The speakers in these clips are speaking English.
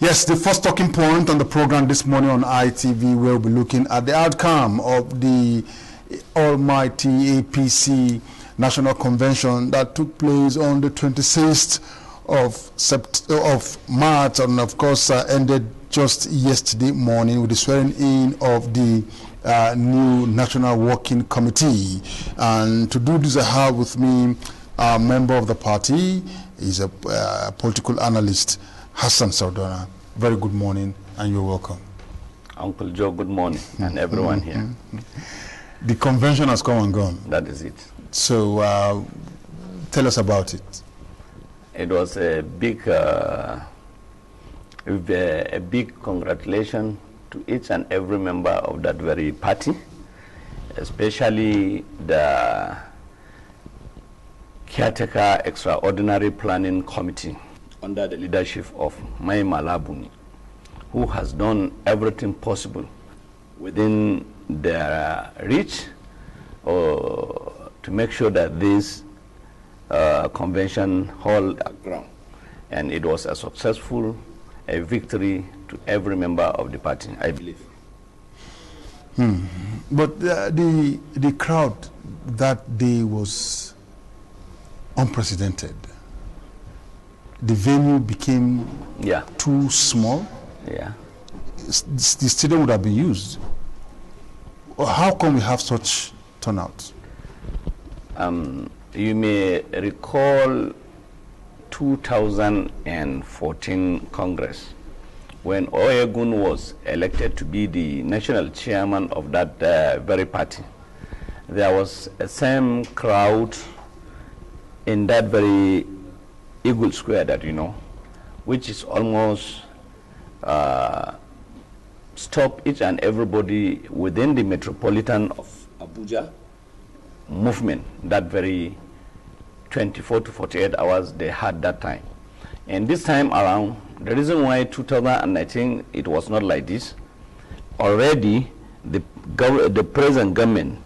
Yes, the first talking point on the program this morning on ITV, we'll be looking at the outcome of the almighty APC National Convention that took place on the 26th of March, and of course ended just yesterday morning with the swearing in of the new National Working Committee. And to do this, I have with me a member of the party. He's a political analyst, Hassan Sardona. Very good morning, and you're welcome. Uncle Joe, good morning, and everyone here. The convention has come and gone. That is it. So tell us about it. It was a big congratulation to each and every member of that very party, especially the Caretaker Extraordinary Planning Committee under the leadership of Mai Malabuni, who has done everything possible within their reach to make sure that this convention hold ground. And it was a successful victory to every member of the party, I believe. But the crowd that day was unprecedented. The venue became too small. Yeah. The stadium would have been used. How come we have such turnout? You may recall 2014 Congress, when Oyegun was elected to be the national chairman of that very party. There was a same crowd in that very Eagle Square that you know, which is almost stop each and everybody within the metropolitan of Abuja movement, that very 24 to 48 hours they had that time. And this time around, the reason why 2019 it was not like this, already the present government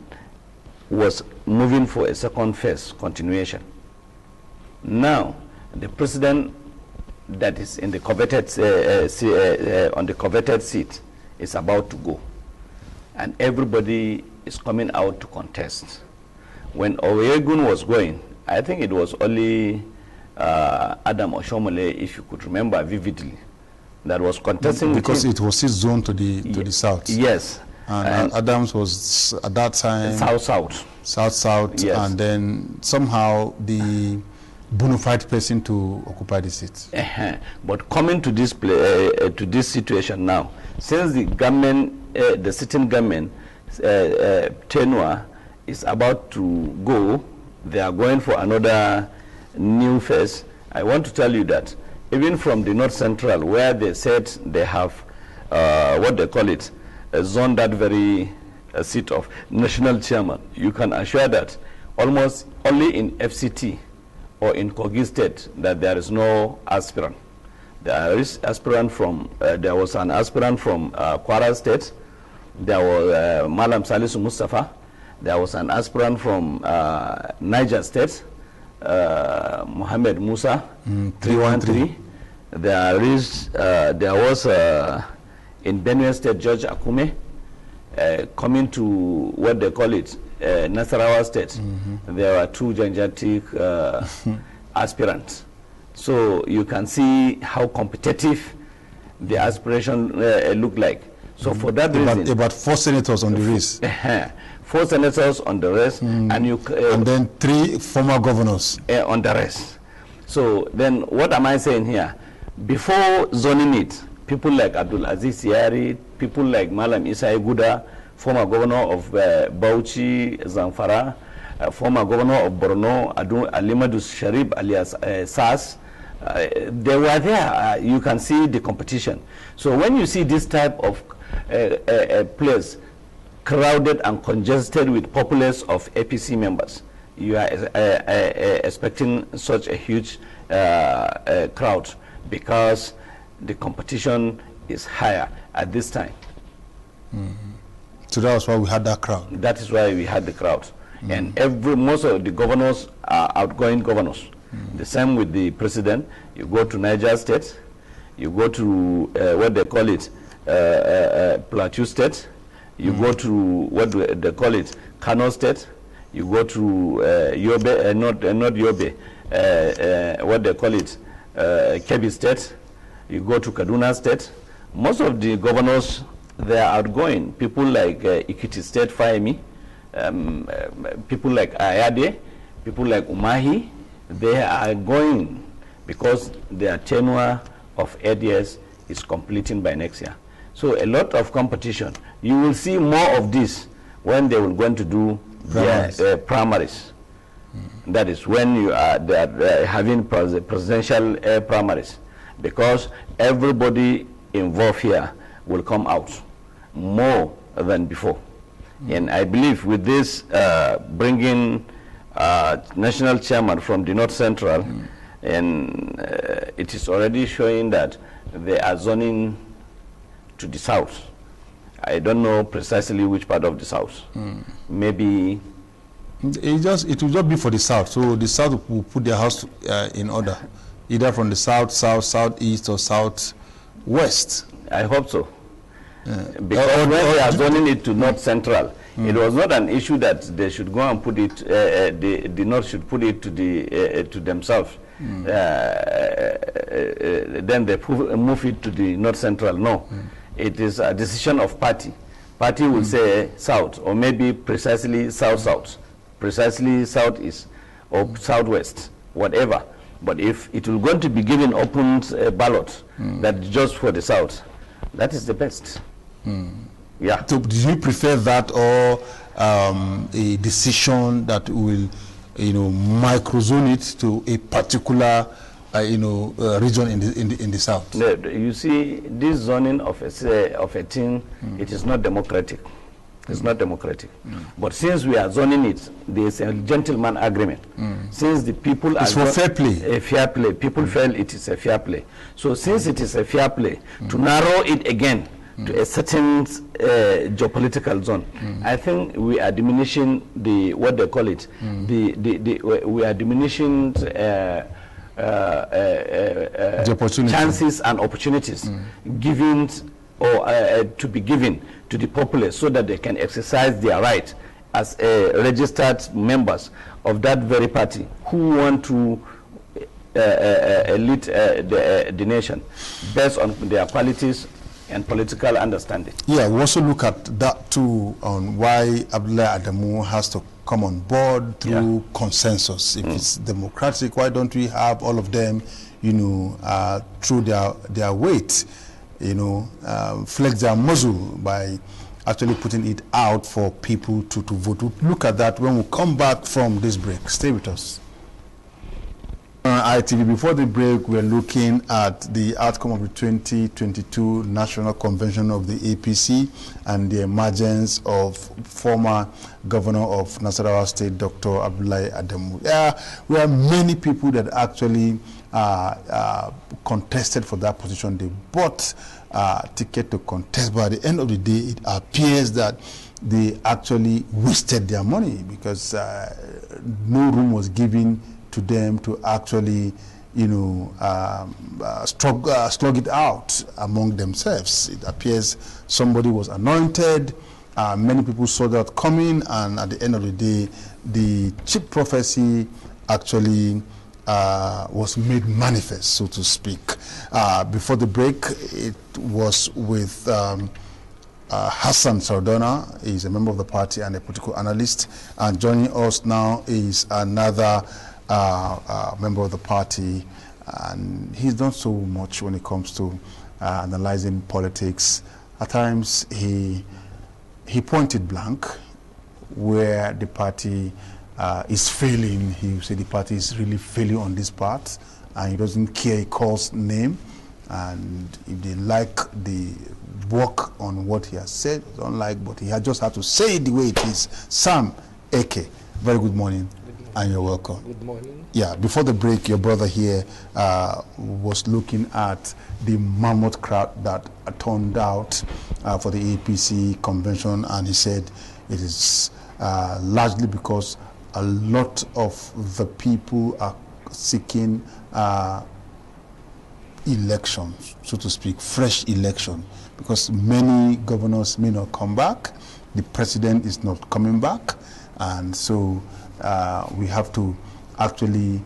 was moving for a second phase continuation. Now, the president that is in the coveted on the coveted seat is about to go, and everybody is coming out to contest. When Oyegun was going, I think it was only Adam Oshomole, if you could remember vividly, that was contesting because it was his zone to the south. Yes, and Adams was at that time south, yes. And then somehow the bona fide person to occupy the seat. But coming to this to this situation now, since the government, the sitting government tenure is about to go, they are going for another new phase. I want to tell you that even from the North Central, where they said they have what they call it, a zone that very seat of national chairman, you can assure that almost only in FCT or in Kogi State that there is no aspirant. There is aspirant from, there was an aspirant from Kwara State, there was Malam Salisu Mustafa, there was an aspirant from Niger State, Mohammed Musa, 313. There was in Benue State, George Akume, coming to what they call it, Nasarawa State. There were two gigantic aspirants. So you can see how competitive the aspiration look like. So for that reason, about 4 senators on the race. 4 senators on the race, and then 3 former governors on the race. So then, what am I saying here? Before zoning it, people like Abdul Aziz Yari, people like Malam Isai Guda, former governor of Bauchi, Zamfara, former governor of Borno, Alimadu Sharif alias SAS, they were there. You can see the competition. So when you see this type of place crowded and congested with populace of APC members, you are expecting such a huge crowd, because the competition is higher at this time. So that was why we had that crowd. That is why we had the crowd. And most of the governors are outgoing governors. The same with the president. You go to Niger State, You go to what they call it, Plateau State. You go to what they call it, Kano State. You go to Yobe, not Yobe, what they call it, Kebbi State. You go to Kaduna State. Most of the governors, they are outgoing. People like Ikiti State, Fahimi, people like Ayade, people like Umahi, they are going because their tenure of 8 years is completing by next year. So a lot of competition. You will see more of this when they will going to do their primaries. That is when you are having presidential primaries, because everybody involved here will come out more than before. And I believe with this bringing national chairman from the North Central, and it is already showing that they are zoning to the south. I don't know precisely which part of the south. Maybe it will just be for the south. So the south will put their house in order, either from the south, southeast, or southwest. I hope so. Because when they are zoning it to North Central, it was not an issue that they should go and put it. The North should put it to to themselves. Then they move it to the North Central. No, it is a decision of party. Party will say south, or maybe precisely south-south, precisely southeast, or southwest, whatever. But if it will going to be given open ballot, that just for the south, that is the best. Yeah. So do you prefer that, or a decision that will, microzone it to a particular, region in the south? You see, this zoning of a thing, it is not democratic. It's not democratic. But since we are zoning it, there is a gentleman agreement. Since the people it's for fair play. A fair play. People feel it is a fair play. So since it is a fair play, to narrow it again to a certain geopolitical zone, I think we are diminishing the, what they call it, we are diminishing the chances and opportunities given or to be given to the populace, so that they can exercise their right as registered members of that very party who want to lead the nation based on their qualities and political understanding. Yeah, we also look at that too, on why Abdullahi Adamu has to come on board through consensus. If it's democratic, why don't we have all of them, through their weight, flex their muzzle by actually putting it out for people to vote. We'll look at that when we come back from this break. Stay with us. ITV, before the break, we're looking at the outcome of the 2022 National Convention of the APC and the emergence of former Governor of Nasarawa State, Dr. Abdullahi Adamu. We have many people that actually contested for that position. They bought ticket to contest, but at the end of the day, it appears that they actually wasted their money, because no room was given to them to actually, slug it out among themselves. It appears somebody was anointed. Many people saw that coming, and at the end of the day, the cheap prophecy actually was made manifest, so to speak. Before the break, it was with Hassan Sardona. He's a member of the party and a political analyst. And joining us now is another member of the party, and he's done so much when it comes to analyzing politics. At times he pointed blank where the party is failing. He said the party is really failing on this part, and he doesn't care. He calls name, and if they like the work on what he has said, don't like, but he just had to say it the way it is. Sam Eke, very good morning. And you're welcome. Good morning. Yeah, before the break, your brother here was looking at the mammoth crowd that turned out for the APC convention, and he said it is largely because a lot of the people are seeking election, so to speak, fresh election, because many governors may not come back, the president is not coming back, and so we have to actually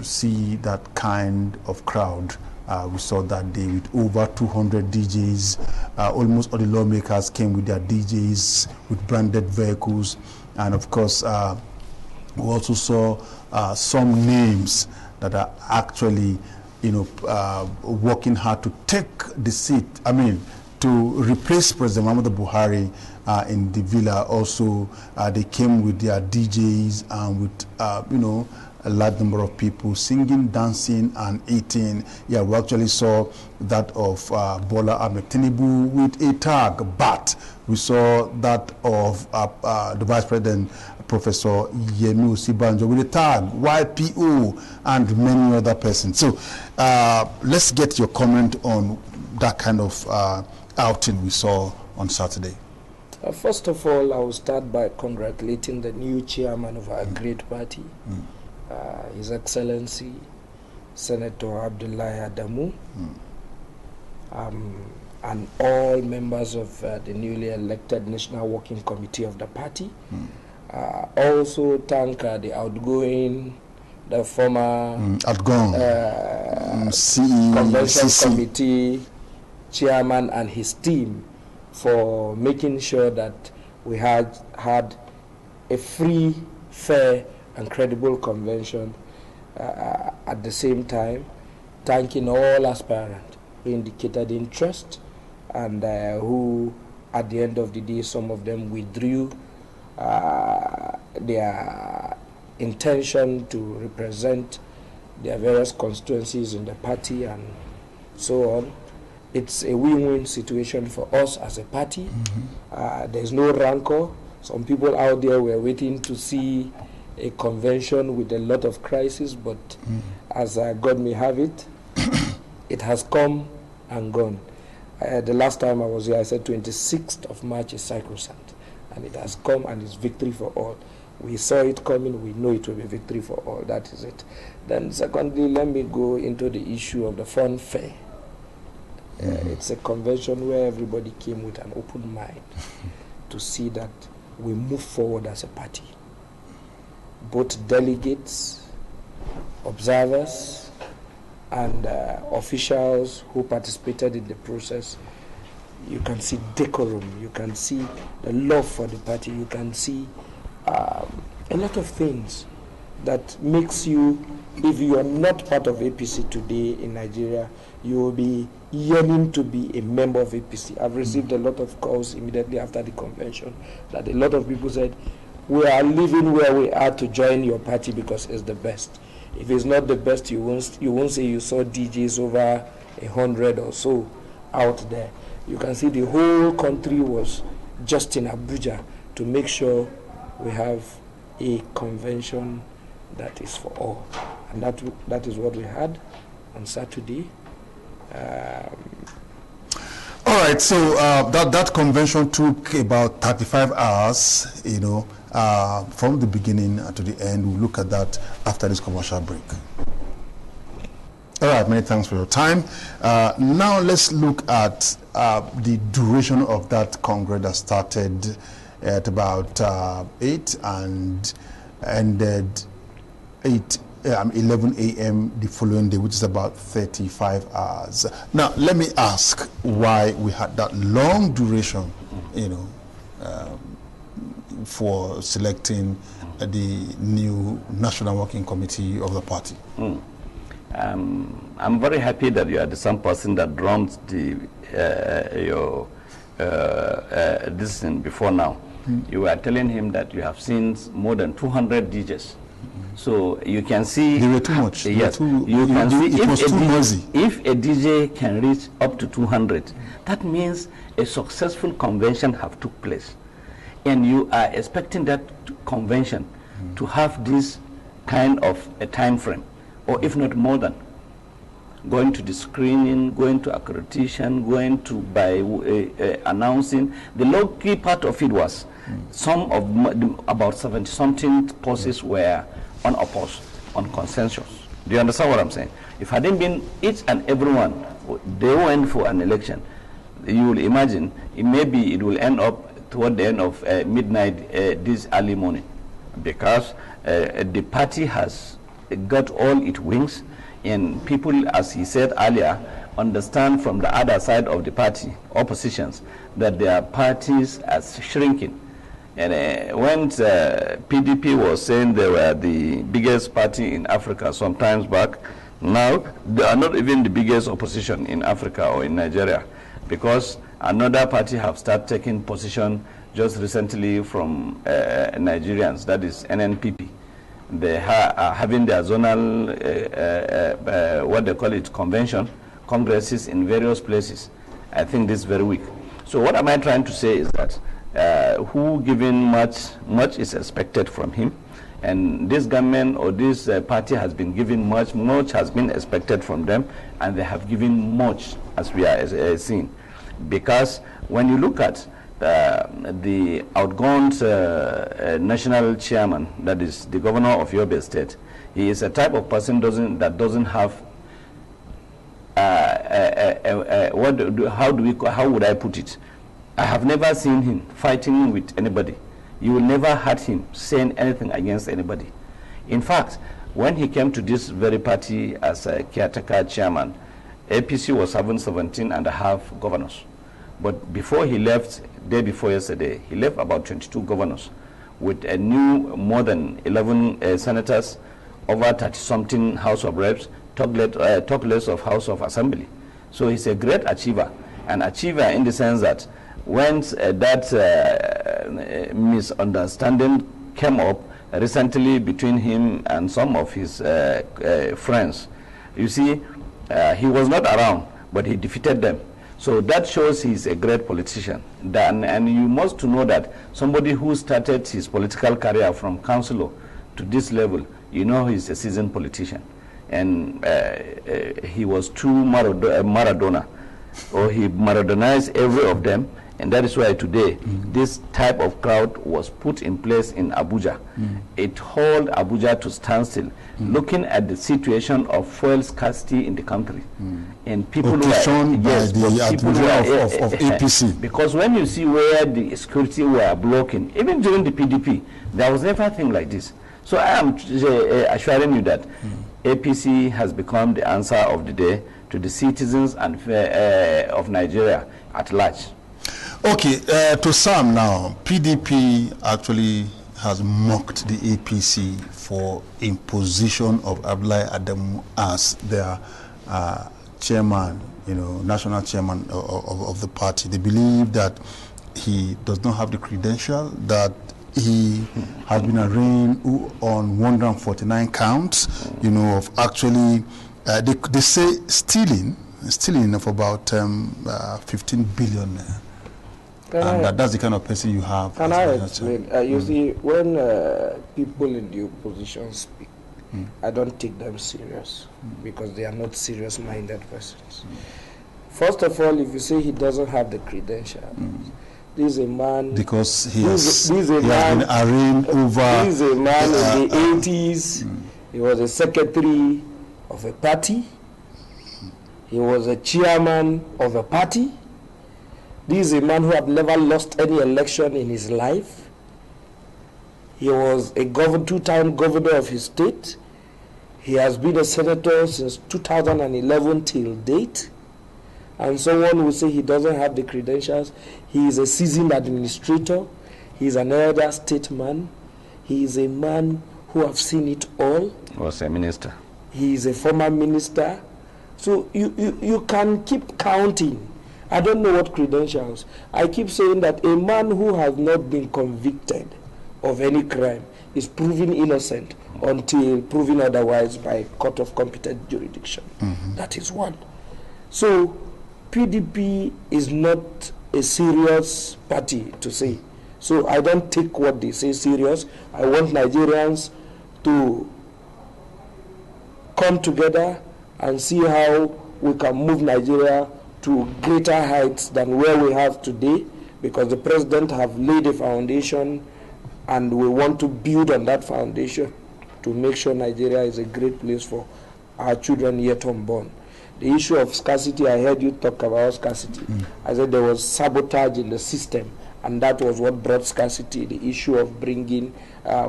see that kind of crowd we saw that day with over 200 DJs. Almost all the lawmakers came with their DJs with branded vehicles, and of course we also saw some names that are actually, working hard to take the seat. I mean, to replace President Muhammadu Buhari in the villa. Also, they came with their DJs and with, a large number of people singing, dancing, and eating. Yeah, we actually saw that of Bola Ahmed Tinubu with a tag, but we saw that of the Vice President, Professor Yemi Osibanjo, with a tag, YPO, and many other persons. So let's get your comment on that kind of outing we saw on Saturday. First of all, I will start by congratulating the new chairman of our great party, His Excellency Senator Abdullahi Adamu, and all members of the newly elected National Working Committee of the party. Also thank the outgoing, the former Convention Committee chairman and his team for making sure that we had a free, fair, and credible convention. At the same time, thanking all aspirants who indicated interest and who, at the end of the day, some of them withdrew their intention to represent their various constituencies in the party and so on. It's a win-win situation for us as a party. There's no rancor. Some people out there were waiting to see a convention with a lot of crisis, but as God may have it, it has come and gone. The last time I was here, I said 26th of March is sacrosanct, and it has come and it's victory for all. We saw it coming, we know it will be victory for all. That is it. Then secondly, let me go into the issue of the fun fair. It's a convention where everybody came with an open mind to see that we move forward as a party. Both delegates, observers, and officials who participated in the process. You can see decorum, you can see the love for the party, you can see a lot of things that makes you, if you are not part of APC today in Nigeria, you will be yearning to be a member of APC. I've received a lot of calls immediately after the convention that a lot of people said, we are leaving where we are to join your party because it's the best. If it's not the best, you won't say you saw DJs over 100 or so out there. You can see the whole country was just in Abuja to make sure we have a convention that is for all. And that is what we had on Saturday. All right, so that convention took about 35 hours, from the beginning to the end. We'll look at that after this commercial break. All right, many thanks for your time. Now let's look at the duration of that Congress that started at about 8 and ended 11 a.m. the following day, which is about 35 hours. Now, let me ask why we had that long duration, for selecting the new National Working Committee of the party. I'm very happy that you are the same person that runs your this thing before now. You were telling him that you have seen more than 200 DJs. So you can see they were too much. Yes, you can see it was too noisy. If a DJ can reach up to 200, that means a successful convention have took place, and you are expecting that convention to have this kind of a time frame, or if not more than. Going to the screening, going to accreditation, going to by announcing. The low key part of it was some of about 70-something posts were unopposed, on consensus. Do you understand what I'm saying? If hadn't been each and everyone, they went for an election, you will imagine maybe it will end up toward the end of midnight this early morning, because the party has got all its wings, and people, as he said earlier, understand from the other side of the party, oppositions, that their parties are shrinking. And when PDP was saying they were the biggest party in Africa some times back, now they are not even the biggest opposition in Africa or in Nigeria, because another party have started taking position just recently from Nigerians, that is NNPP. They are having their zonal, what they call it, congresses in various places. I think this very week. So what am I trying to say is that who given much is expected from him, and this government or this party has been given much has been expected from them, and they have given much, as we are seeing. Because when you look at the outgone national chairman, that is the governor of Yobe State, he is a type of person that doesn't have how would I put it? I have never seen him fighting with anybody. You will never heard him saying anything against anybody. In fact, when he came to this very party as a caretaker chairman, APC was having 17 and a half governors. But before he left, day before yesterday, he left about 22 governors with a new more than 11 senators, over 30-something House of Reps, talk less of House of Assembly. So he's a great achiever, an achiever in the sense that when that misunderstanding came up recently between him and some of his friends, you see, he was not around, but he defeated them. So that shows he's a great politician. And you must know that somebody who started his political career from councillor to this level, you know he's a seasoned politician. And he was true Maradona, or he Maradonized every of them. And that is why today this type of crowd was put in place in Abuja. It held Abuja to stand still, looking at the situation of fuel scarcity in the country. And people were, yes, people were of APC. Because when you see where the security were blocking, even during the PDP, there was never a thing like this. So I am assuring you that APC has become the answer of the day to the citizens and of Nigeria at large. Okay, to Sam now, PDP actually has mocked the APC for imposition of Abdullahi Adamu as their chairman, national chairman of the party. They believe that he does not have the credential, that he has been arraigned on 149 counts, of actually, they say stealing of about 15 billion. And that's the kind of person you have. Can I explain? You see, when people in the opposition speak, I don't take them serious because they are not serious-minded persons. First of all, if you say he doesn't have the credentials, this is a man... Because he has been arraigned over... This is a man in the 80s. He was a secretary of a party. He was a chairman of a party. This is a man who had never lost any election in his life. He was a two-time governor of his state. He has been a senator since 2011 till date. And someone will say he doesn't have the credentials. He is a seasoned administrator. He is an elder statesman. He is a man who have seen it all. Was a minister. He is a former minister. So you can keep counting. I don't know what credentials. I keep saying that a man who has not been convicted of any crime is proven innocent until proven otherwise by court of competent jurisdiction. That is one. So PDP is not a serious party to say. So I don't take what they say serious. I want Nigerians to come together and see how we can move Nigeria to greater heights than where we have today, because the president have laid a foundation and we want to build on that foundation to make sure Nigeria is a great place for our children yet unborn. The issue of scarcity, I heard you talk about scarcity. I said there was sabotage in the system, and that was what brought scarcity. The issue of bringing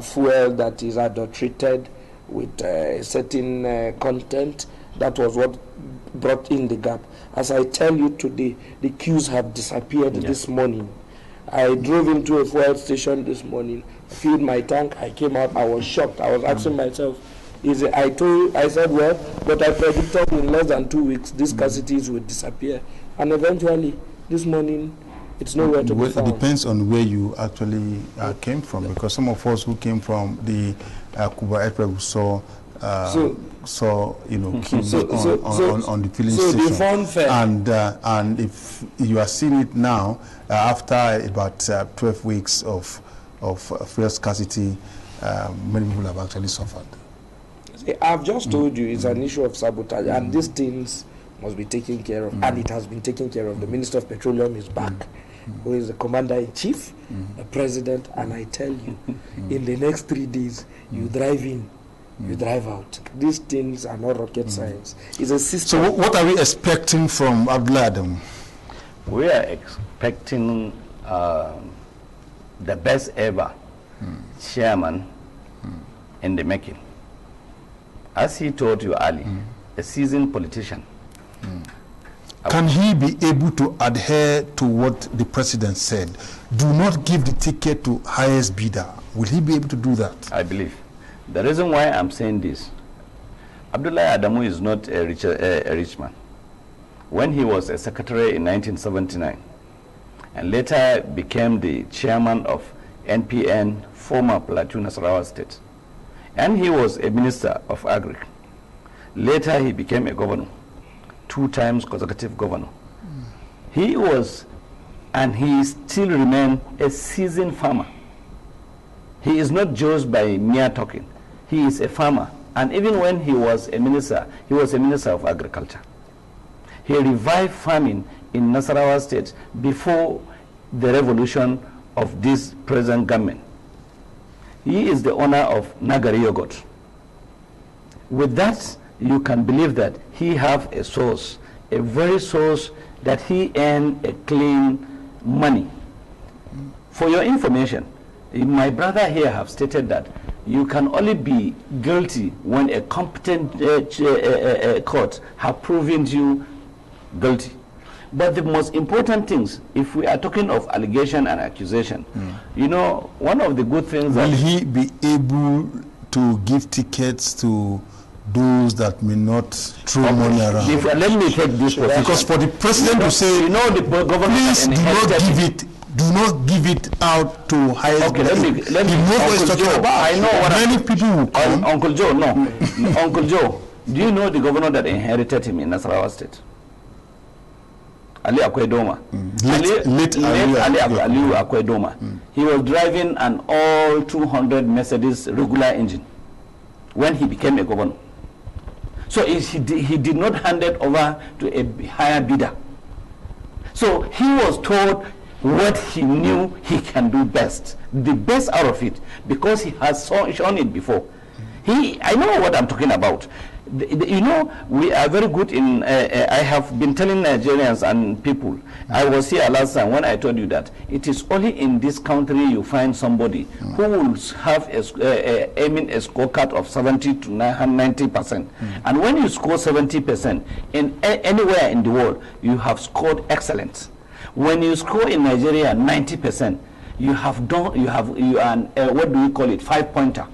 fuel that is adulterated with a certain content, that was what brought in the gap. As I tell you today, the queues have disappeared this morning. I drove into a fuel station this morning, filled my tank, I came out, I was shocked. I was asking myself, I said, well, but I predicted in less than 2 weeks, these scarcities would disappear. And eventually, this morning, it's nowhere to be found. It depends on where you actually came from, because some of us who came from the Cuba airport, we saw queues on the filling station. And if you are seeing it now, after about 12 weeks of fuel scarcity, many people have actually suffered. I've just told you it's an issue of sabotage, and these things must be taken care of, and it has been taken care of. The Minister of Petroleum is back, who is the Commander-in-Chief, the President, and I tell you, in the next 3 days, you drive in, you drive out. These things are not rocket science. It's a system. So what are we expecting from Abdoulaye Adamu? We are expecting the best ever chairman in the making. As he told you earlier, a seasoned politician. Can he be able to adhere to what the president said? Do not give the ticket to highest bidder. Will he be able to do that? I believe. The reason why I'm saying this, Abdoulaye Adamu is not a rich man. When he was a secretary in 1979, and later became the chairman of NPN, former Plateau Nasarawa State, and he was a minister of agri. Later he became a governor, 2 times consecutive governor. He was, and he still remains, a seasoned farmer. He is not judged by mere talking. He is a farmer, and even when he was a minister of agriculture. He revived farming in Nasarawa State before the revolution of this present government. He is the owner of Nagari yogurt. With that, you can believe that he have a source, a very source that he earn a clean money. For your information, my brother here have stated that you can only be guilty when a competent court have proven you guilty. But the most important things, if we are talking of allegation and accusation, you know, one of the good things... Will he be able to give tickets to those that may not throw money around? Let me take this position. Because for the president to say, you know, the government please do not give it out to highest bidder. Let me Uncle Joe, I know what many people will come. Uncle Joe, no. Uncle Joe, do you know the governor that inherited him in Nasarawa State? Ali Akwedoma. Ali Akwedoma. He was driving an all 200 Mercedes regular engine when he became a governor. So he did not hand it over to a higher bidder. So he was told what he knew he can do best, the best out of it, because he has shown it before. I know what I'm talking about. You know, we are very good in, I have been telling Nigerians and people, I was here last time when I told you that it is only in this country you find somebody who will have aiming a scorecard of 70 to 90%. And when you score 70% in anywhere in the world, you have scored excellence. When you score in Nigeria 90%, you are what do we call it, 5-pointer.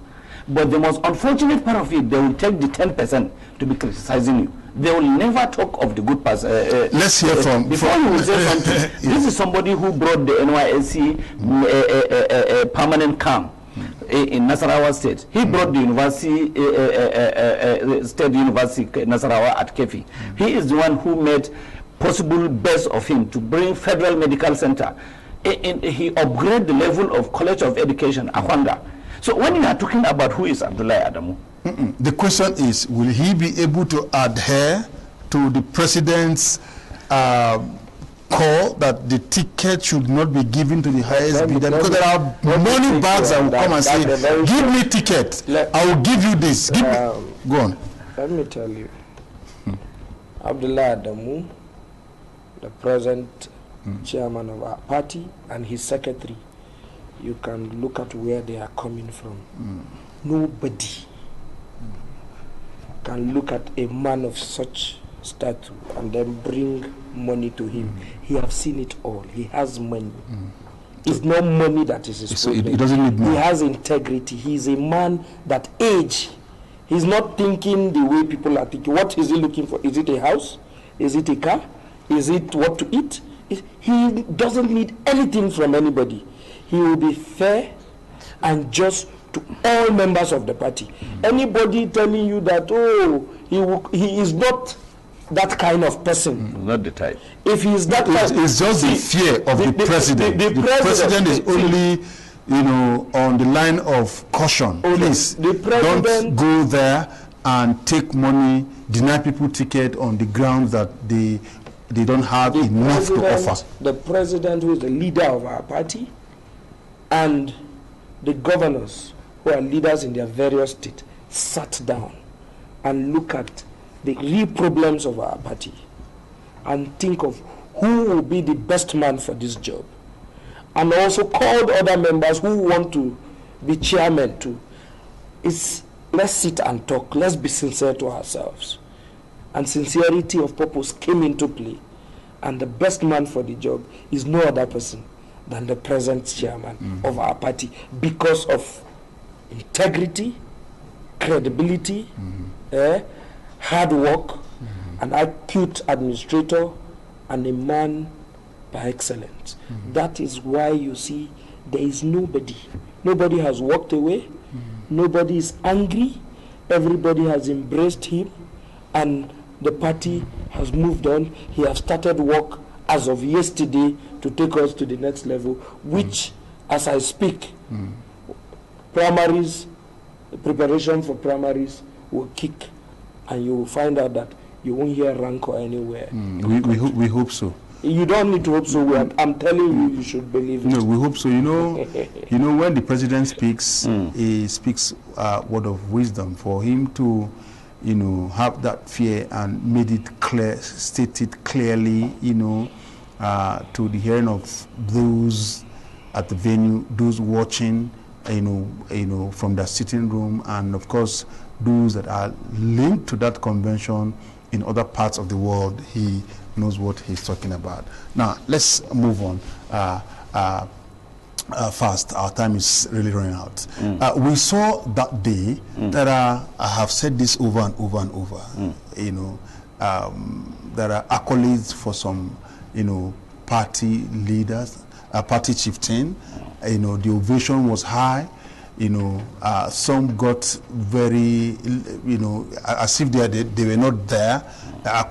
But the most unfortunate part of it, they will take the 10% to be criticizing you. They will never talk of the good part. Let's hear from... Before you will say something, this is somebody who brought the NYSC permanent camp in Nasarawa State. He brought the university, State University Nasarawa at Kefi. He is the one who made possible best of him to bring Federal Medical Center. He upgraded the level of College of Education, Akwanga. So when you are talking about who is Abdoulaye Adamu, the question is, will he be able to adhere to the president's call that the ticket should not be given to the highest bidder? Because there are money bags that will come and say, give me ticket, I will give you this. Go on. Let me tell you. Abdullah Adamu, the present chairman of our party, and his secretary, you can look at where they are coming from. Nobody can look at a man of such stature and then bring money to him. He has seen it all. He has money. It's not money that is his problem. He doesn't need money. He has integrity. He's a man that age. He's not thinking the way people are thinking. What is he looking for? Is it a house? Is it a car? Is it what to eat? He doesn't need anything from anybody. He will be fair and just to all members of the party. Anybody telling you that, oh, he is not that kind of person. Not the type. If he is that kind, it's just the fear of the president. The president is only, you know, on the line of caution. Please, don't go there and take money, deny people ticket on the grounds that they don't have enough to offer. The president, who is the leader of our party, and the governors, who are leaders in their various states, sat down and look at the real problems of our party and think of who will be the best man for this job, and also called other members who want to be chairman too. Let's sit and talk. Let's be sincere to ourselves. And sincerity of purpose came into play. And the best man for the job is no other person than the present chairman of our party, because of integrity, credibility, hard work, an acute administrator, and a man by excellence. That is why you see there is nobody. Nobody has walked away. Nobody is angry. Everybody has embraced him, and the party has moved on. He has started work as of yesterday to take us to the next level, which, as I speak, primaries, the preparation for primaries will kick, and you will find out that you won't hear rancor anywhere. We hope so. You don't need to hope so. I'm telling you, you should believe it. No, we hope so. You know, when the president speaks, he speaks word of wisdom. For him to, you know, have that fear and made it clear, stated clearly, you know, to the hearing of those at the venue, those watching, you know, from the sitting room, and of course those that are linked to that convention in other parts of the world. He knows what he's talking about. Now let's move on fast. Our time is really running out. We saw that day that I have said this over and over and over. You know, there are accolades for some, you know, party leaders, party chieftain. You know, the ovation was high. You know, some got very, you know, as if they were not there.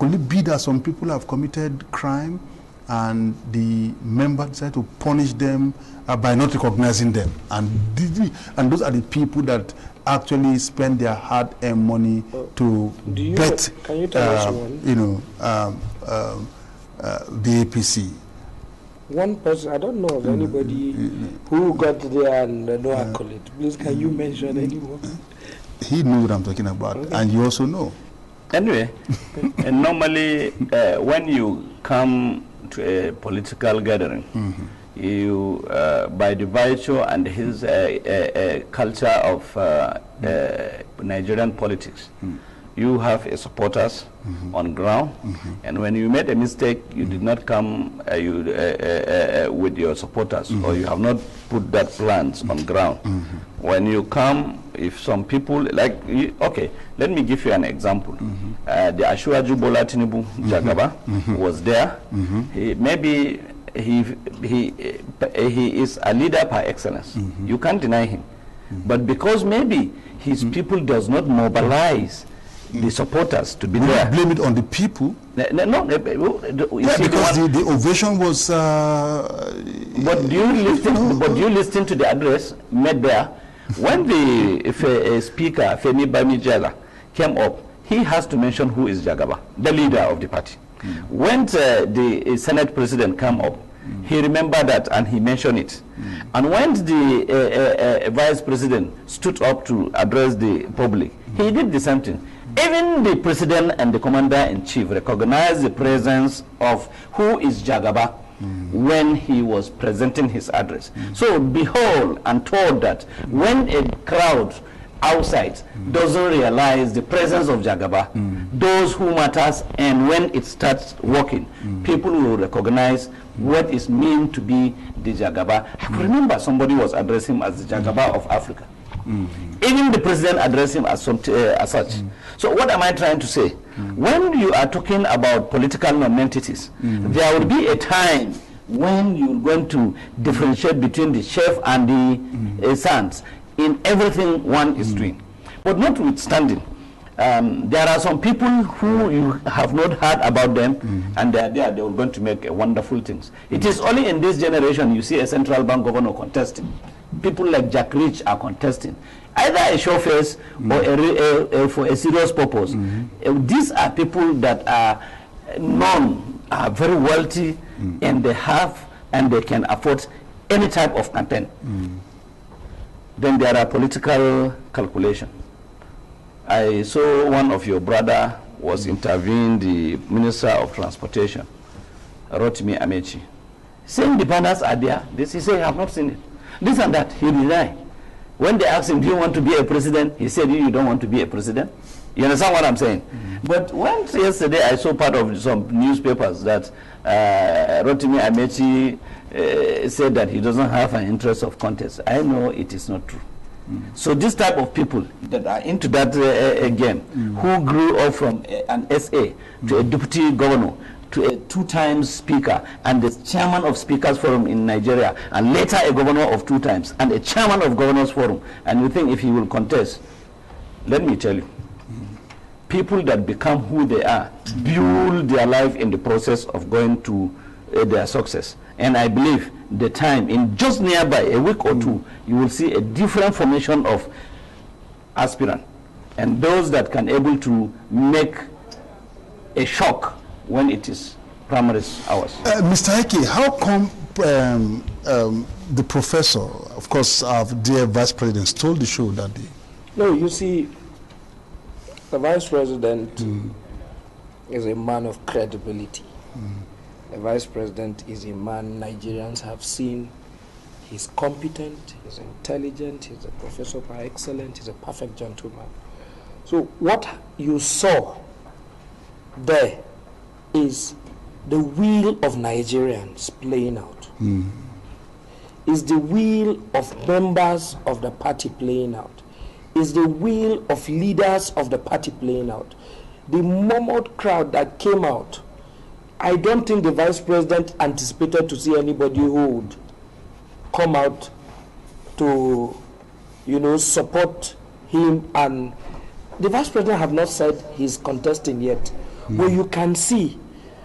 Could it be that some people have committed crime and the members decided to punish them by not recognizing them? And those are the people that actually spend their hard-earned money to bet, can you tell us one? You know, the APC. One person, I don't know of anybody who got there and no accolade. Please, can you mention anyone? He knows what I'm talking about, and you also know. Anyway, and normally when you come to a political gathering, you, by the virtue and his culture of Nigerian politics, you have supporters on ground, and when you made a mistake, you did not come with your supporters, or you have not put that plans on ground. When you come, if some people, like, okay, let me give you an example. The Asiwaju Bola Tinubu Jagaba was there. Maybe he is a leader par excellence. You can't deny him. But because maybe his people does not mobilize the supporters to be there. Blame it on the people. Because the ovation was. But do you listen? But do you listen to the address made there? When the speaker Femi Bamijala came up, he has to mention who is Jagaba, the leader of the party. When the Senate president came up, he remembered that and he mentioned it. And when the vice president stood up to address the public, he did the same thing. Even the president and the commander-in-chief recognized the presence of who is Jagaba when he was presenting his address. So behold and told that when a crowd outside doesn't realize the presence of Jagaba, those who matters, and when it starts working, people will recognize what is meant to be the Jagaba. I remember somebody was addressing him as the Jagaba of Africa. Even the president addressed him as such. So what am I trying to say? When you are talking about political non-entities, there will be a time when you're going to differentiate between the chef and the sons in everything one is doing. But notwithstanding, there are some people who you have not heard about them, and they are there, they are going to make wonderful things. It is only in this generation you see a central bank governor contesting. People like Jack Rich are contesting, either a show face or for a serious purpose. These are people that are known, are very wealthy, and they have and they can afford any type of campaign. Then there are political calculations. I saw one of your brother was interviewing the Minister of Transportation, Rotimi Amechi, saying the banners are there. He said, I have not seen it. This and that, he denied. When they asked him, do you want to be a president? He said, you don't want to be a president. You understand what I'm saying? But when yesterday I saw part of some newspapers that Rotimi Amechi said that he doesn't have an interest of contest, I know it is not true. So this type of people that are into that game, who grew up from an SA to a deputy governor, to a 2 times speaker and the chairman of Speakers Forum in Nigeria, and later a governor of 2 times and a chairman of Governors Forum, and you think if he will contest, let me tell you, people that become who they are build their life in the process of going to their success. And I believe the time, in just nearby, a week or 2, you will see a different formation of aspirant, and those that can able to make a shock when it is primary hours. Mr. Heki, how come the professor, of course, our dear Vice President, stole the show that day? No, you see, the Vice President is a man of credibility. The Vice President is a man Nigerians have seen. He's competent, he's intelligent, he's a professor par excellence, he's a perfect gentleman. So what you saw there is the will of Nigerians playing out. Is the will of members of the party playing out. Is the will of leaders of the party playing out. The mammoth crowd that came out, I don't think the Vice President anticipated to see anybody who would come out to, support him. And the Vice President have not said he's contesting yet. But you can see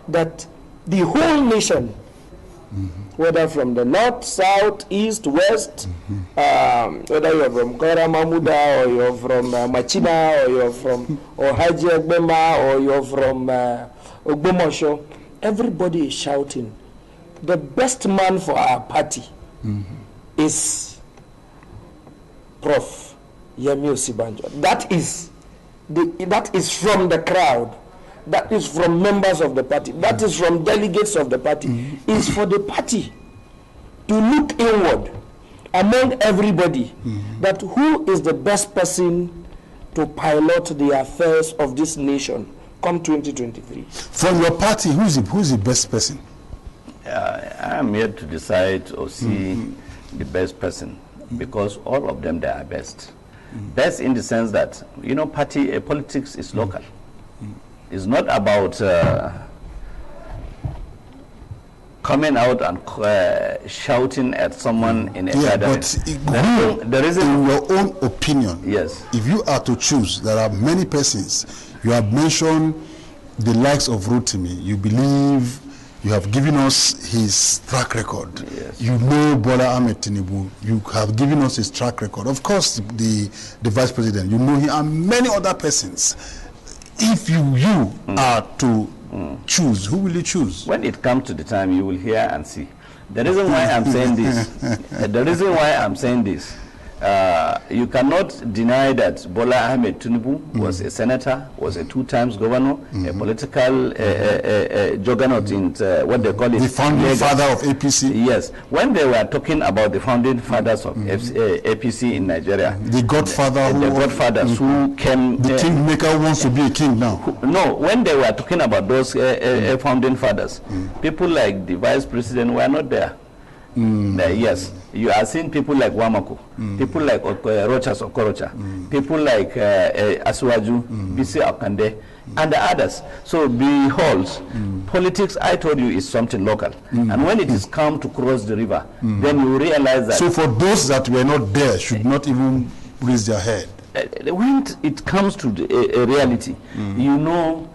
that the whole nation, whether from the north, south, east, west, whether you're from Kora Mamuda, or you're from Machina, or you're from Haji Agbemba, or you're from Ogbomosho, everybody is shouting. The best man for our party is Prof. Yemi Osibanjo. That is from the crowd. That is from members of the party. That is from delegates of the party. It's for the party to look inward among everybody that who is the best person to pilot the affairs of this nation come 2023. From your party, who's the best person? I am here to decide or see the best person, because all of them, they are best. Best in the sense that, politics is local. It's not about coming out and shouting at someone in a gathering. But in your own opinion, yes, if you are to choose, there are many persons. You have mentioned the likes of Rotimi. You believe you have given us his track record. Yes. You know Bola Ahmed Tinubu. You have given us his track record. Of course, the Vice President, you know him, and many other persons. If you are to choose, who will you choose? When it comes to the time, you will hear and see. The reason why I'm saying this, you cannot deny that Bola Ahmed Tinubu was a senator, was a 2 times governor, a political juggernaut in what they call it. The founding father of APC. Yes. When they were talking about the founding fathers of APC in Nigeria. The godfather. The godfathers who came. The kingmaker wants to be a king now. No, when they were talking about those founding fathers, people like the vice president were not there. Yes, you are seeing people like Wamako, people like Rochas Okorocha, people like Asuwaju, Bisi Akande, and the others. So behold, politics, I told you, is something local. And when it is come to cross the river, then you realize that. So for those that were not there, should not even raise their head. When it comes to a reality, you know,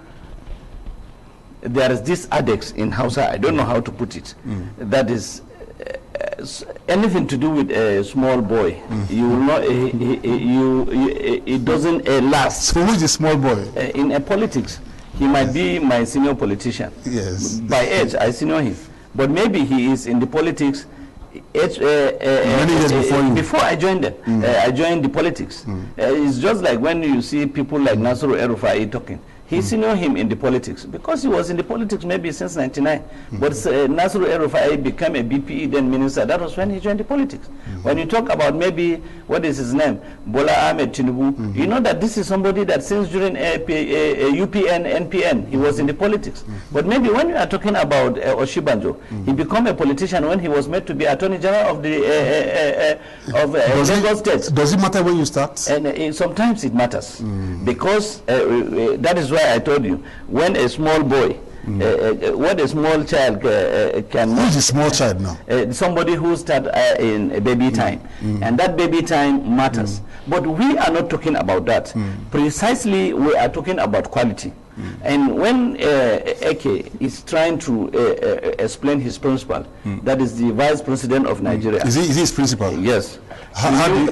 there is this adage in Hausa, I don't know how to put it, that is anything to do with a small boy, you will not, it doesn't last. So who is the small boy? In politics, he might be my senior politician. Yes. By age, I senior him. But maybe he is in the politics many years before you. Before I joined them. I joined the politics. It's just like when you see people like Nasiru El-Rufai talking. He senior him in the politics because he was in the politics maybe since 99. But Nasiru El-Rufai became a BPE, then minister. That was when he joined the politics. When you talk about maybe, what is his name? Bola Ahmed Tinubu, you know that this is somebody that since during UPN, NPN, he was in the politics. But maybe when you are talking about Oshibanjo, he became a politician when he was made to be Attorney General of the Lagos State. Does it matter when you start? And sometimes it matters because that is why I told you, when a small boy, what a small child can... Who is a small child now? Somebody who starts in a baby time. And that baby time matters. But we are not talking about that. Precisely, we are talking about quality. And when Eke is trying to explain his principal, that is the vice president of Nigeria. Is he his principal? Yes. Hold on.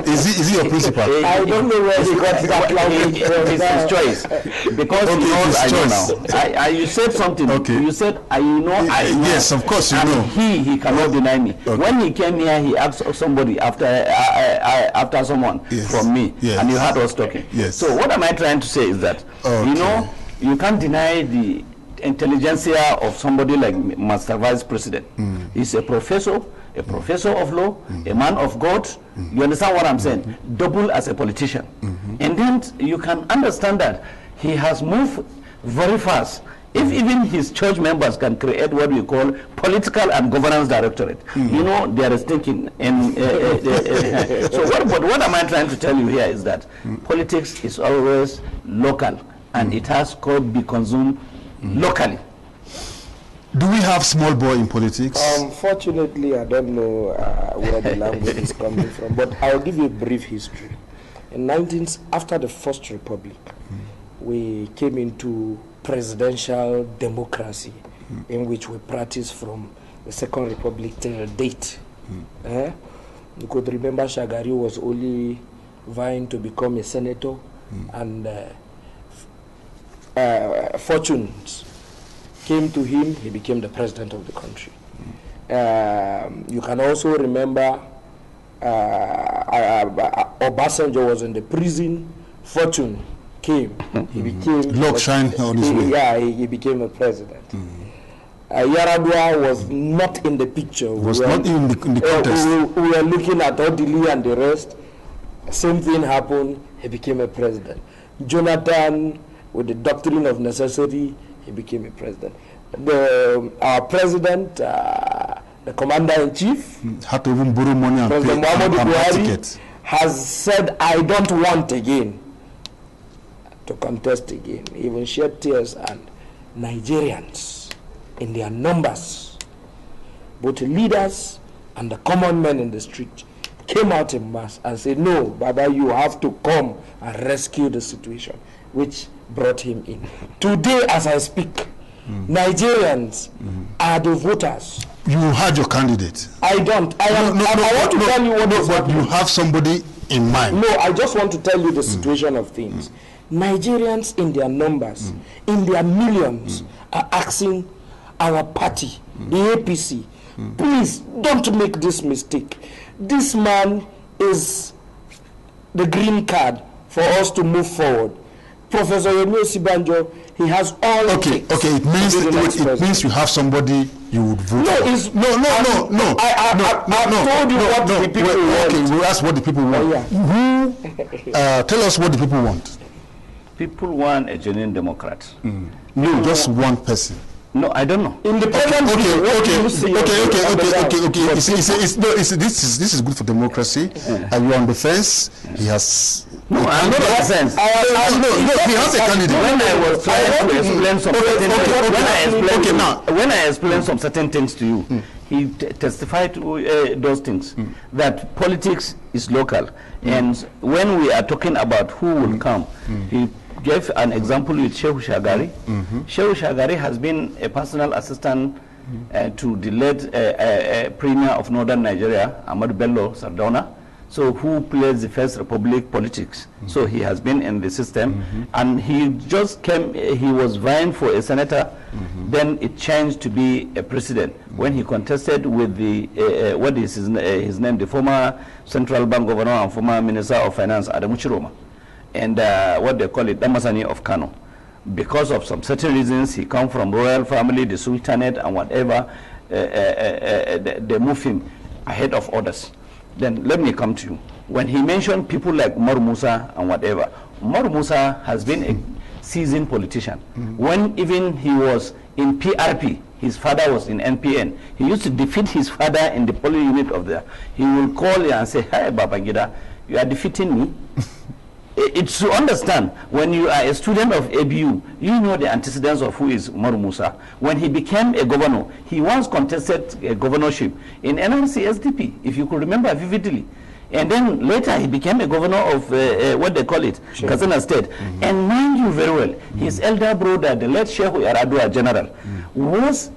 Is he your principal? I don't know where he got that language. It's his choice. Because he knows I know now. You said something. Okay. You said, I know. Yes, of course you and know. He cannot deny me. Okay. When he came here, he asked somebody after someone from me. Yes. And you heard us talking. Yes. So what am I trying to say is that, you know, you can't deny the intelligentsia of somebody like Master Vice President. He's a professor of law, a man of God. You understand what I'm saying? Double as a politician. And then you can understand that he has moved very fast. If even his church members can create what we call political and governance directorate, you know, there is thinking. And so what am I trying to tell you here is that politics is always local, and it has to be consumed locally. Do we have small boy in politics? Unfortunately, I don't know where the language is coming from, but I'll give you a brief history. After the First Republic, we came into presidential democracy, in which we practiced from the Second Republic till date. You could remember Shagari was only vying to become a senator, and fortunes came to him, he became the president of the country. You can also remember Obasanjo was in the prison, fortune came, he became... Luck shine on his way. Yeah, he became a president. Yaradua was not in the picture. Was not in the contest. We were looking at Odili and the rest. Same thing happened, he became a president. Jonathan, with the doctrine of necessity, he became a president. Our president, the commander-in-chief, had to even borrow money and President pay Muhammadu Buhari, tickets. has said, I don't want again to contest again. He even shed tears, and Nigerians, in their numbers, both leaders and the common men in the street, came out in mass and said, no, Baba, you have to come and rescue the situation, which brought him in. Today, as I speak, Nigerians are the voters. You had your candidate. I don't. I want to tell you what is but happening. you have somebody in mind. No, I just want to tell you the situation of things. Nigerians in their numbers, in their millions, are asking our party, the APC, please don't make this mistake. this man is the green card for us to move forward. Professor Yemi Osibanjo, he has all Okay, it means you have somebody you would vote for. No. I've told you what the people want. Okay, we'll ask what the people want. Tell us what the people want. People want a genuine Democrat. No, just one person. No, I don't know. Independent. Okay. This is good for democracy. And you're on the fence. He has. No, I'm not on the fence. He has a candidate. When I was trying to explain some certain things, when I explained some certain things to you, he testified to those things, that politics is local. And when we are talking about who will come, he gave an example with Shehu Shagari. Shehu Shagari has been a personal assistant to the late Premier of Northern Nigeria, Ahmadu Bello Sardauna, so who played the First Republic politics. So he has been in the system, and he just came, he was vying for a senator, then it changed to be a president when he contested with the, what is his name, the former Central Bank Governor and former Minister of Finance, Adamu Chiroma, and what they call it, Damasani of Kano. Because of some certain reasons, he come from royal family, the Sultanate and whatever, they move him ahead of others. Then let me come to you. When he mentioned people like Umar Musa and whatever, Umar Musa has been a seasoned politician. When even he was in PRP, his father was in NPN, he used to defeat his father in the polling unit of there. He will call you and say, "Hi Babangida, you are defeating me." It's to understand, when you are a student of ABU, you know the antecedents of who is Umar Musa. When he became a governor, he once contested a governorship in NRC SDP, if you could remember vividly. And then later he became a governor of what they call it, Katsina State. And mind you very well, his elder brother, the late Shehu Yaradua General, was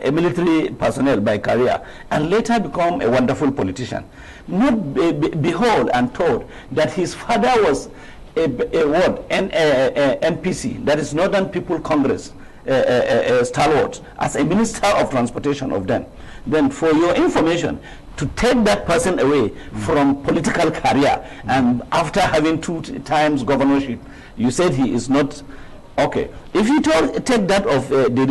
a military personnel by career, and later become a wonderful politician. Not behold and told that his father was a NPC, that is Northern People Congress, stalwart, as a minister of transportation of them. Then for your information, to take that person away from political career, and after having 2 times governorship, you said he is not okay. If you take that of the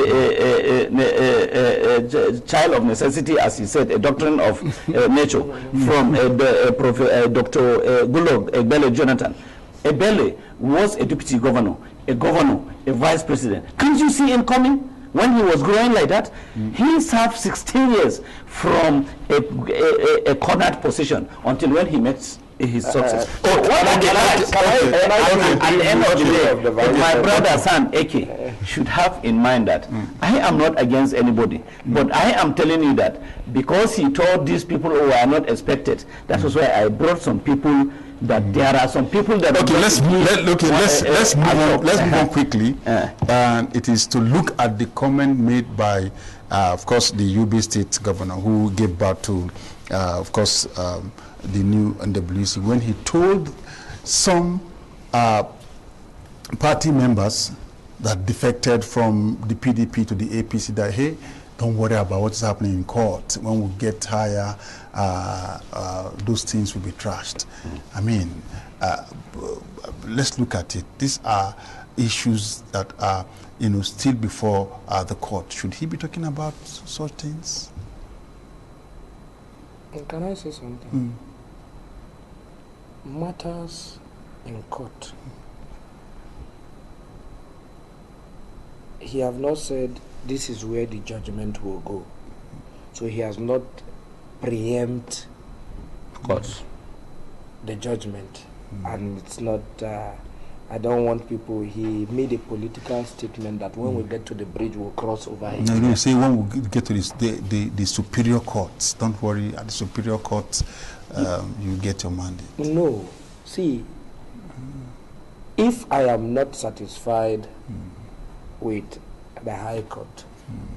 child of necessity, as he said, a doctrine of nature, from Dr. Goodluck Ebele Jonathan. Ebele was a deputy governor, a vice president. Can't you see him coming? When he was growing like that, he served 16 years from a cornered position until when he met his success. At the end of the day, my brother San Eke should have in mind that I am not against anybody, but I am telling you that because he told these people who are not expected, that was why I brought some people, that there are some people that... Okay, let's move on quickly. And it is to look at the comment made by, of course, the UB State governor, who gave birth to, of course, the new NWC, when he told some party members that defected from the PDP to the APC that, hey, don't worry about what's happening in court. When we get higher, those things will be trashed. I mean, let's look at it. These are issues that are, still before the court. Should he be talking about such things? Can I say something? Matters in court. He have not said this is where the judgment will go. So he has not preempt the judgment. And it's not, I don't want people, he made a political statement that when we get to the bridge, we'll cross over it. No, say when we get to this, the superior courts, don't worry, at the superior courts, you get your mandate. No, see, if I am not satisfied with the High Court,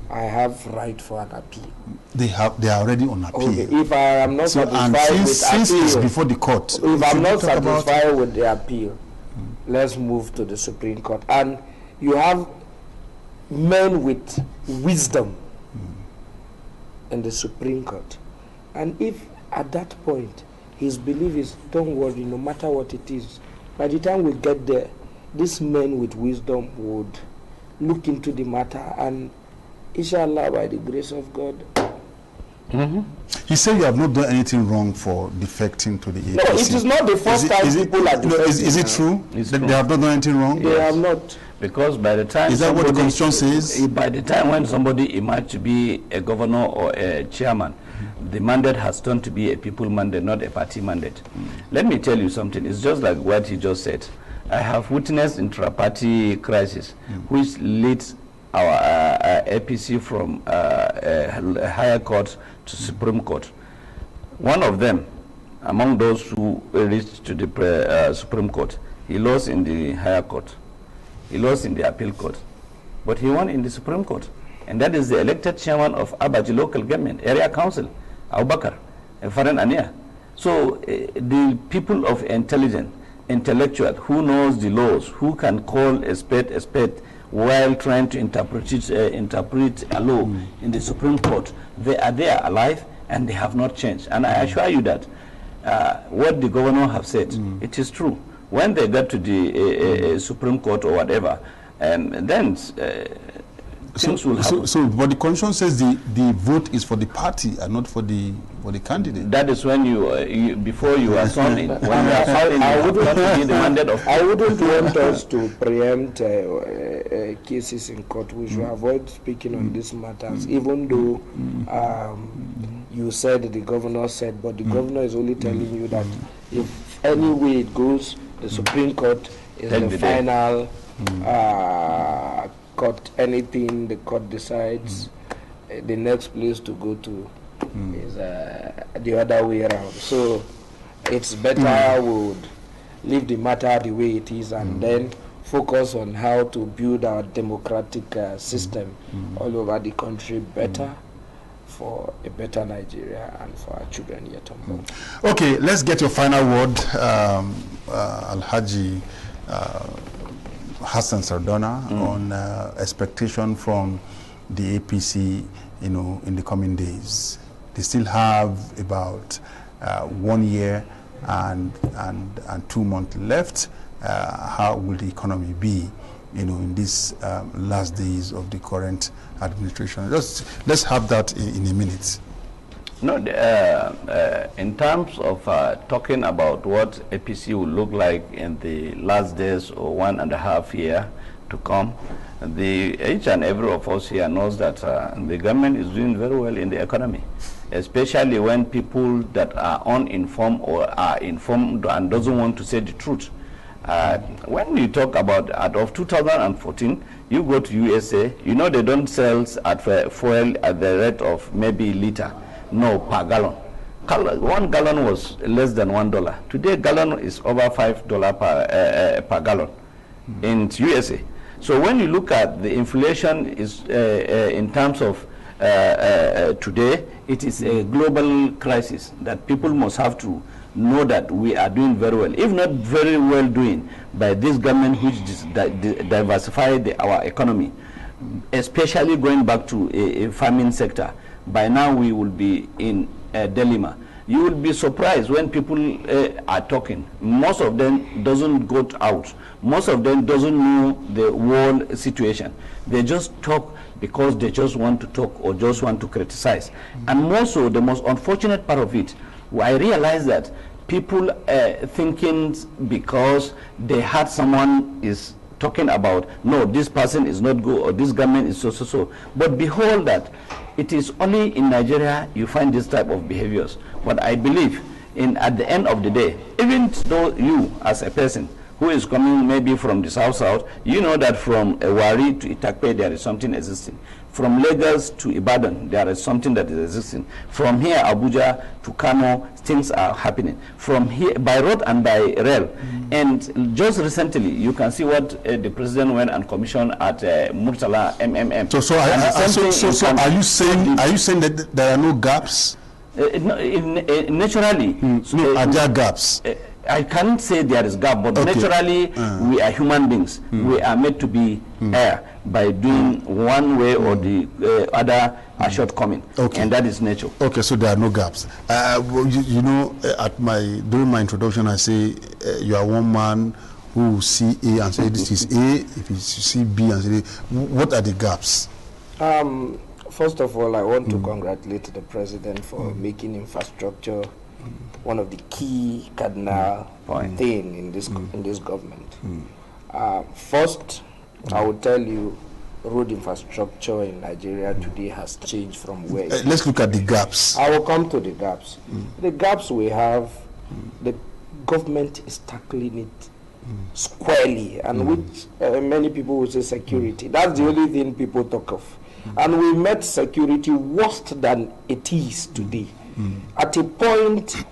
I have right for an appeal. They are already on appeal. Okay, if I am not satisfied with since appeal, it's before the court, if I'm not satisfied with the appeal, let's move to the Supreme Court. And you have men with wisdom in the Supreme Court. And if at that point his belief is, don't worry, no matter what it is, by the time we get there, these men with wisdom would look into the matter, and inshallah, by the grace of God. He said you have not done anything wrong for defecting to the APC. No, it is not the first time people are defecting. Is it true that they have not done anything wrong? They have not. Because by the time... Is that what the Constitution says? By the time when somebody emerged to be a governor or a chairman, the mandate has turned to be a people mandate, not a party mandate. Let me tell you something. It's just like what he just said. I have witnessed intra-party crisis, which leads our APC from a higher court to Supreme Court. One of them, among those who reached to the Supreme Court, he lost in the higher court. He lost in the appeal court, but he won in the Supreme Court. And that is the elected chairman of Abaji local government, area council, Abubakar, Faran Ania. So the people of intelligence, intellectual, who knows the laws, who can call a spade while trying to interpret a law in the Supreme Court, they are there alive and they have not changed. And I assure you that what the governor have said, it is true. When they get to the Supreme Court or whatever, then things will happen. So, but the Constitution says the vote is for the party and not for the candidate. That is when you before you are sworn in. When you are sworn in, I wouldn't want us to preempt cases in court. We should avoid speaking on these matters, even though you said the governor said, but the governor is only telling you that if any way it goes, the Supreme Court is the final court. Anything the court decides, the next place to go to is the other way around. So it's better we would leave the matter the way it is and then focus on how to build our democratic system all over the country better for a better Nigeria and for our children yet unborn. Okay, let's get your final word, Alhaji Hassan Sardona, on expectation from the APC, in the coming days. They still have about 1 year and 2 months left. How will the economy be, in these last days of the current administration? Let's have that in a minute. No, in terms of talking about what APC will look like in the last days or 1.5 years to come, each and every of us here knows that the government is doing very well in the economy, especially when people that are uninformed or are informed and doesn't want to say the truth. When you talk about of 2014, you go to USA, they don't sell fuel at the rate of maybe liter. No, per gallon. 1 gallon was less than $1. Today, gallon is over $5 per gallon in USA. So when you look at the inflation is in terms of today, it is a global crisis that people must have to know that we are doing very well, if not very well doing, by this government which diversify our economy, especially going back to a farming sector. By now we will be in a dilemma. You will be surprised when people are talking. Most of them doesn't go out. Most of them doesn't know the world situation. They just talk because they just want to talk or just want to criticize. And more so, the most unfortunate part of it, I realize that people thinking because they had someone is talking about, no, this person is not good or this government is so. But behold that it is only in Nigeria you find this type of behaviors. But I believe at the end of the day, even though you as a person who is coming maybe from the south, you know that from Wari to Itakpe there is something existing. From Lagos to Ibadan there is something that is existing. From here Abuja to Kano things are happening. From here by road and by rail. And just recently you can see what the president went and commissioned at Murtala MMM. So are you saying that there are no gaps? Naturally. Are there gaps? I can't say there is gap, but Okay. naturally we are human beings. We are made to be air by doing one way or the other a shortcoming, and that is nature. Okay, so there are no gaps. Well, you know, during my introduction, I say you are one man who see A and say this is A. If you see B and say, what are the gaps? First of all, I want to congratulate the president for making infrastructure one of the key cardinal thing in this government. First, I will tell you, road infrastructure in Nigeria today has changed from where it Let's look at the gaps. I will come to the gaps. The gaps we have, the government is tackling it squarely, and which many people will say security. That's the only thing people talk of. And we met security worse than it is today. At a point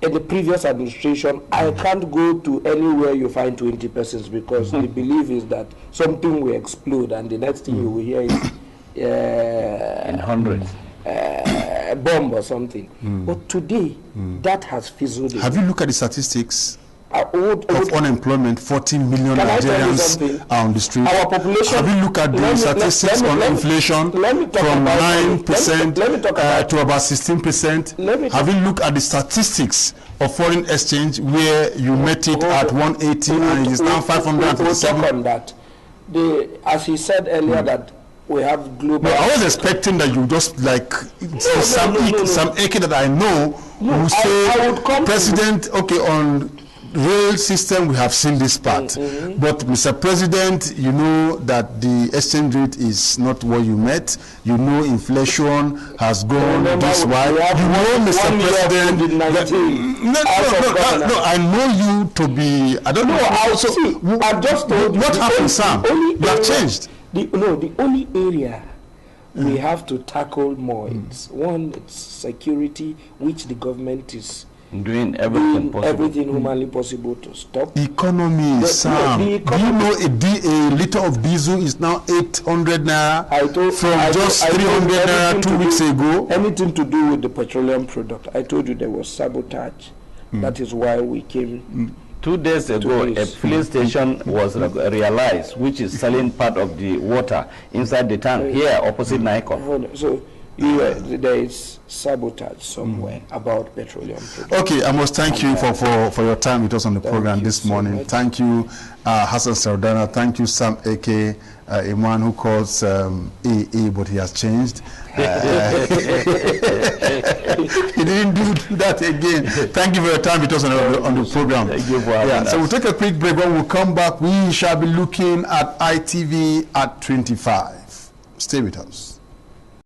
in the previous administration, I can't go to anywhere you find 20 persons because the belief is that something will explode and the next thing you will hear is In hundreds. a bomb or something. But today, that has fizzled. Have you looked at the statistics of unemployment? 40 million Can I tell you Nigerians something? are on the street. Our population. Have you looked at the statistics on inflation from 9% to about 16%? Have you looked at the statistics of foreign exchange where you met it at 180 and it is now 537? We'll talk on that. As he said earlier that we have global. No, I was expecting that you just like some Eke that I know who say I would come President, okay, on rail system we have seen this part, but Mr. President, you know that the exchange rate is not what you met. You know inflation has gone this way. You know, Mr. President. No, I know you to be. I don't know. I've just told you. What happened, Sam? You have changed. The only area we have to tackle more is one, it's security, which the government is doing everything possible. Everything humanly possible to stop. Economy, Sam. Do you know a liter of diesel is now 800 naira from just 300 naira 2 weeks ago? Anything to do with the petroleum product. I told you there was sabotage. That is why we came. 2 days ago, a filling station was realized, which is selling part of the water inside the tank here opposite Nikon. So there is sabotage somewhere about petroleum products. Okay, I must thank you for your time with us on the program this morning. Thank you, Hassan Sardana. Thank you, Sam Eke, a man who calls AA, but he has changed. He didn't do that again. Thank you for your time with us on the program. Thank you for having us. So we'll take a quick break. When we come back, we shall be looking at ITV at 25. Stay with us.